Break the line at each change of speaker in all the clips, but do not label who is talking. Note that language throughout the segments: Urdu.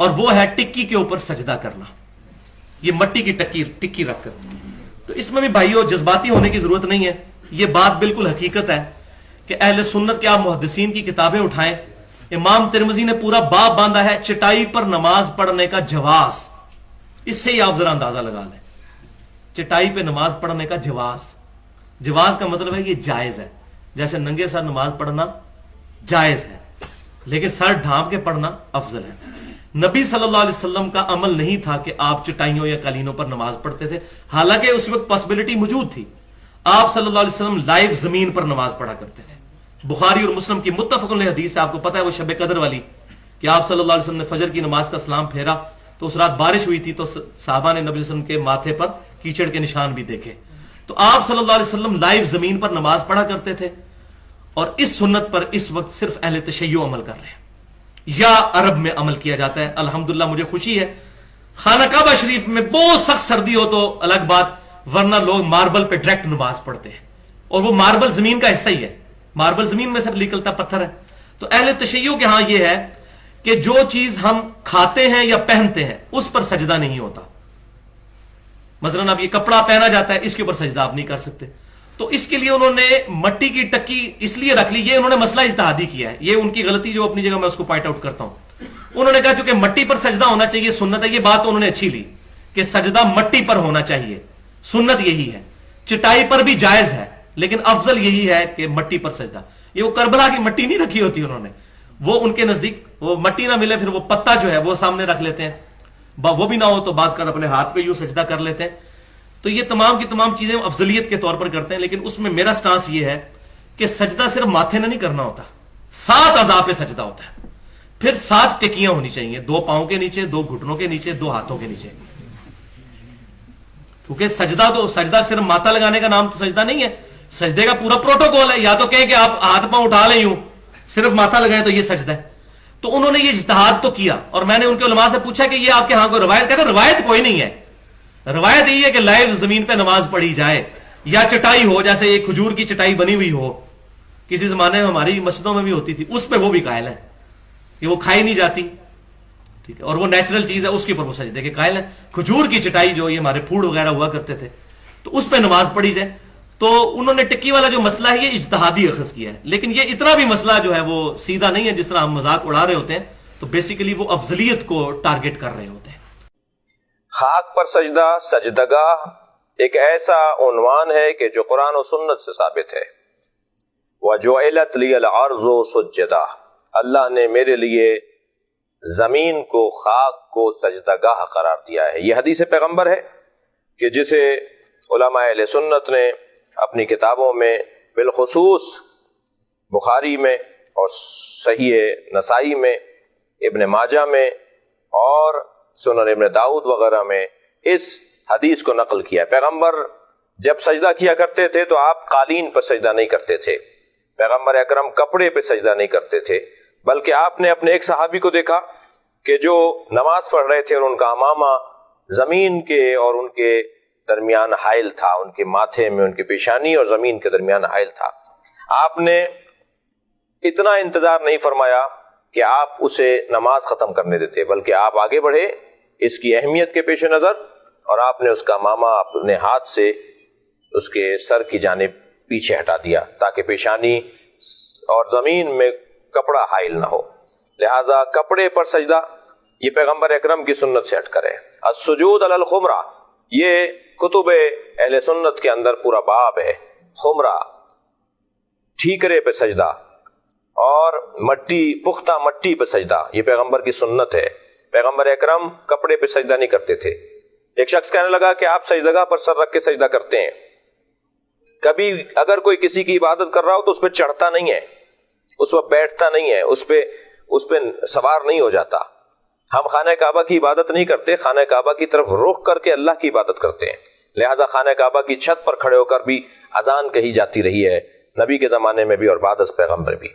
اور وہ ہے ٹکی کے اوپر سجدہ کرنا, یہ مٹی کی ٹکی رکھ کر. تو اس میں بھی بھائیوں جذباتی ہونے کی ضرورت نہیں ہے, یہ بات بالکل حقیقت ہے کہ اہل سنت کے آپ محدثین کی کتابیں اٹھائیں, امام ترمذی نے پورا باب باندھا ہے چٹائی پر نماز پڑھنے کا جواز. اس سے ہی آپ ذرا اندازہ لگا لیں, چٹائی پہ نماز پڑھنے کا جواز. جواز کا مطلب ہے یہ جائز ہے, جیسے ننگے سر نماز پڑھنا جائز ہے لیکن سر ڈھانپ کے پڑھنا افضل ہے. نبی صلی اللہ علیہ وسلم کا عمل نہیں تھا کہ آپ چٹائیوں یا قالینوں پر نماز پڑھتے تھے, حالانکہ اس وقت پاسبلٹی موجود تھی. آپ صلی اللہ علیہ وسلم لائیو زمین پر نماز پڑھا کرتے تھے. بخاری اور مسلم کی متفق علیہ حدیث ہے, آپ کو پتا ہے وہ شب قدر والی, کہ آپ صلی اللہ علیہ وسلم نے فجر کی نماز کا سلام پھیرا تو اس رات بارش ہوئی تھی, تو صحابہ نے نبی صلی اللہ علیہ وسلم کے ماتھے پر کیچڑ کے نشان بھی دیکھے. تو آپ صلی اللہ علیہ وسلم لائیو زمین پر نماز پڑھا کرتے تھے, اور اس سنت پر اس وقت صرف اہل تشیع عمل کر رہے ہیں یا عرب میں عمل کیا جاتا ہے. الحمدللہ مجھے خوشی ہے, خانہ کعبہ شریف میں بہت سخت سردی ہو تو الگ بات, ورنہ لوگ ماربل پہ ڈائریکٹ نماز پڑھتے ہیں, اور وہ ماربل زمین کا حصہ ہی ہے, ماربل زمین میں سے نکلتا پتھر ہے. تو اہل تشیع کے ہاں یہ ہے کہ جو چیز ہم کھاتے ہیں یا پہنتے ہیں اس پر سجدہ نہیں ہوتا. مثلا اب یہ کپڑا پہنا جاتا ہے, اس کے اوپر سجدہ آپ نہیں کر سکتے. تو اس کے لیے انہوں نے مٹی کی ٹکی اس لیے رکھ لی, یہ انہوں نے مسئلہ اجتہادی کیا ہے, یہ ان کی غلطی جو اپنی جگہ میں اس کو پوائنٹ آؤٹ کرتا ہوں. انہوں نے کہا چونکہ مٹی پر سجدہ ہونا چاہیے سنت ہے, یہ بات انہوں نے اچھی لی کہ سجدہ مٹی پر ہونا چاہیے, سنت یہی ہے. چٹائی پر بھی جائز ہے لیکن افضل یہی ہے کہ مٹی پر سجدہ. یہ وہ کربلا کی مٹی نہیں رکھی ہوتی انہوں نے, وہ ان کے نزدیک وہ مٹی نہ ملے پھر وہ پتا جو ہے وہ سامنے رکھ لیتے ہیں, وہ بھی نہ ہو تو بعض کر اپنے ہاتھ پہ یوں سجدہ کر لیتے ہیں. تو یہ تمام کی تمام چیزیں افضلیت کے طور پر کرتے ہیں, لیکن اس میں میرا سٹانس یہ ہے کہ سجدہ صرف ماتھے نہ نہیں کرنا ہوتا, 7 اعضاء پہ سجدہ ہوتا ہے. پھر 7 ٹکیاں ہونی چاہیے, 2 پاؤں کے نیچے, 2 گھٹنوں کے نیچے, 2 ہاتھوں کے نیچے. کیونکہ سجدہ صرف ماتھا لگانے کا نام تو سجدہ نہیں ہے, سجدے کا پورا پروٹوکول ہے. یا تو کہیں کہ آپ ہاتھ پاؤں اٹھا لیں یوں, صرف ماتھا لگائیں تو یہ سجدہ ہے. تو انہوں نے یہ اجتہاد تو کیا, اور میں نے ان کے علماء سے پوچھا کہ یہ آپ کے ہاں کوئی روایت, کہتے ہیں روایت کوئی نہیں ہے. روایت یہ ہے کہ لائیو زمین پہ نماز پڑھی جائے یا چٹائی ہو, جیسے ایک کھجور کی چٹائی بنی ہوئی ہو, کسی زمانے میں ہماری مسجدوں میں بھی ہوتی تھی, اس پہ وہ بھی قائل ہے کہ وہ کھائی نہیں جاتی, ٹھیک ہے, اور وہ نیچرل چیز ہے, اس کے اوپر وہ سجدے کے قائل ہے. کھجور کی چٹائی جو یہ ہمارے پھوڑ وغیرہ ہوا کرتے تھے, تو اس پہ نماز پڑھی جائے. تو انہوں نے ٹکی والا جو مسئلہ ہے یہ اجتہادی اخذ کیا ہے, لیکن یہ اتنا بھی مسئلہ جو ہے وہ سیدھا نہیں ہے جس طرح ہم مذاق اڑا رہے ہوتے ہیں. تو بیسیکلی وہ افضلیت کو ٹارگٹ کر رہے ہوتے ہیں.
خاک پر سجدہ, سجدگاہ ایک ایسا عنوان ہے کہ جو قرآن و سنت سے ثابت ہے. وَجُعِلَتْ لِيَ الْأَرْضُ سُجَّدًا, اللہ نے میرے لیے زمین کو, خاک کو سجدگاہ قرار دیا ہے. یہ حدیث پیغمبر ہے کہ جسے علماء اہل سنت نے اپنی کتابوں میں, بالخصوص بخاری میں اور صحیح نسائی میں, ابن ماجہ میں اور سنن ابن داؤد وغیرہ میں اس حدیث کو نقل کیا. پیغمبر جب سجدہ کیا کرتے تھے تو آپ قالین پر سجدہ نہیں کرتے تھے, پیغمبر اکرم کپڑے پہ سجدہ نہیں کرتے تھے, بلکہ آپ نے اپنے ایک صحابی کو دیکھا کہ جو نماز پڑھ رہے تھے اور ان کا امامہ زمین کے اور ان کے درمیان حائل تھا, ان کے ماتھے میں, ان کے پیشانی اور زمین کے درمیان حائل تھا. آپ نے اتنا انتظار نہیں فرمایا کہ آپ اسے نماز ختم کرنے دیتے, بلکہ آپ آگے بڑھے اس کی اہمیت کے پیش نظر, اور آپ نے اس کا ماما اپنے ہاتھ سے اس کے سر کی جانب پیچھے ہٹا دیا تاکہ پیشانی اور زمین میں کپڑا حائل نہ ہو. لہذا کپڑے پر سجدہ یہ پیغمبر اکرم کی سنت سے ہٹ کر ہے. السجود علی الخمرہ, یہ کتب اہل سنت کے اندر پورا باب ہے. خمرہ, ٹھیکرے پہ سجدہ, اور مٹی, پختہ مٹی پہ سجدہ, یہ پیغمبر کی سنت ہے. پیغمبر اکرم کپڑے پہ سجدہ نہیں کرتے تھے. ایک شخص کہنے لگا کہ آپ سجدگاہ پر سر رکھ کے سجدہ کرتے ہیں, کبھی اگر کوئی کسی کی عبادت کر رہا ہو تو اس پہ چڑھتا نہیں ہے, اس پہ بیٹھتا نہیں ہے, اس پہ سوار نہیں ہو جاتا. ہم خانہ کعبہ کی عبادت نہیں کرتے, خانہ کعبہ کی طرف رخ کر کے اللہ کی عبادت کرتے ہیں. لہذا خانہ کعبہ کی چھت پر کھڑے ہو کر بھی اذان کہی جاتی رہی ہے, نبی کے زمانے میں بھی اور بعد از پیغمبر بھی.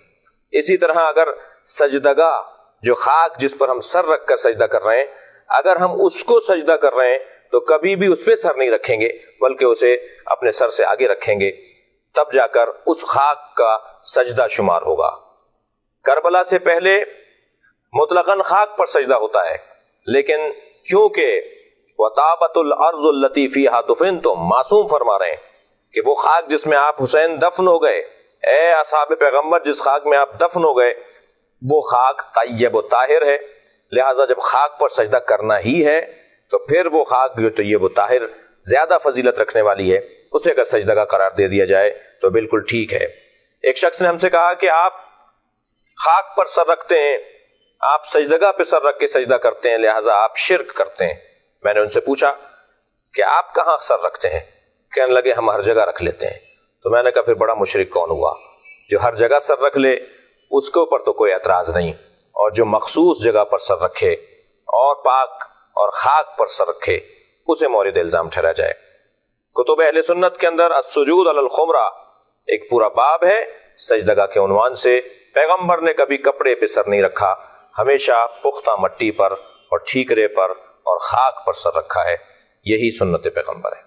اسی طرح اگر سجدگاہ جو خاک جس پر ہم سر رکھ کر سجدہ کر رہے ہیں, اگر ہم اس کو سجدہ کر رہے ہیں تو کبھی بھی اس پہ سر نہیں رکھیں گے, بلکہ اسے اپنے سر سے آگے رکھیں گے, تب جا کر اس خاک کا سجدہ شمار ہوگا. کربلا سے پہلے مطلقاً خاک پر سجدہ ہوتا ہے، لیکن کیونکہ وَطَابَتُ الْأَرْضُ الَّتِي فِيهَا دُفِنْتُمْ، معصوم فرما رہے ہیں کہ وہ خاک جس میں آپ حسین دفن ہو گئے، اے اصحاب پیغمبر جس خاک میں آپ دفن ہو گئے، وہ خاک طیب و طاہر ہے، لہٰذا جب خاک پر سجدہ کرنا ہی ہے تو پھر وہ خاک جو طیب و طاہر زیادہ فضیلت رکھنے والی ہے، اسے اگر سجدہ قرار دے دیا جائے تو بالکل ٹھیک ہے۔ ایک شخص نے ہم سے کہا کہ آپ خاک پر سر رکھتے ہیں، آپ سجدگاہ پہ سر رکھ کے سجدہ کرتے ہیں، لہٰذا آپ شرک کرتے ہیں۔ میں نے ان سے پوچھا کہ آپ کہاں سر رکھتے ہیں؟ کہنے لگے ہم ہر جگہ رکھ لیتے ہیں۔ تو میں نے کہا پھر بڑا مشرک کون ہوا؟ جو ہر جگہ سر رکھ لے اس کے اوپر تو کوئی اعتراض نہیں، اور جو مخصوص جگہ پر سر رکھے اور پاک اور خاک پر سر رکھے اسے مورد الزام ٹھہرا جائے۔ کتب اہل سنت کے اندر السجود علی الخمرہ ایک پورا باب ہے سجدگاہ کے عنوان سے۔ پیغمبر نے کبھی کپڑے پہ سر نہیں رکھا، ہمیشہ پختہ مٹی پر اور ٹھیکرے پر اور خاک پر سر رکھا ہے، یہی سنت پیغمبر ہے۔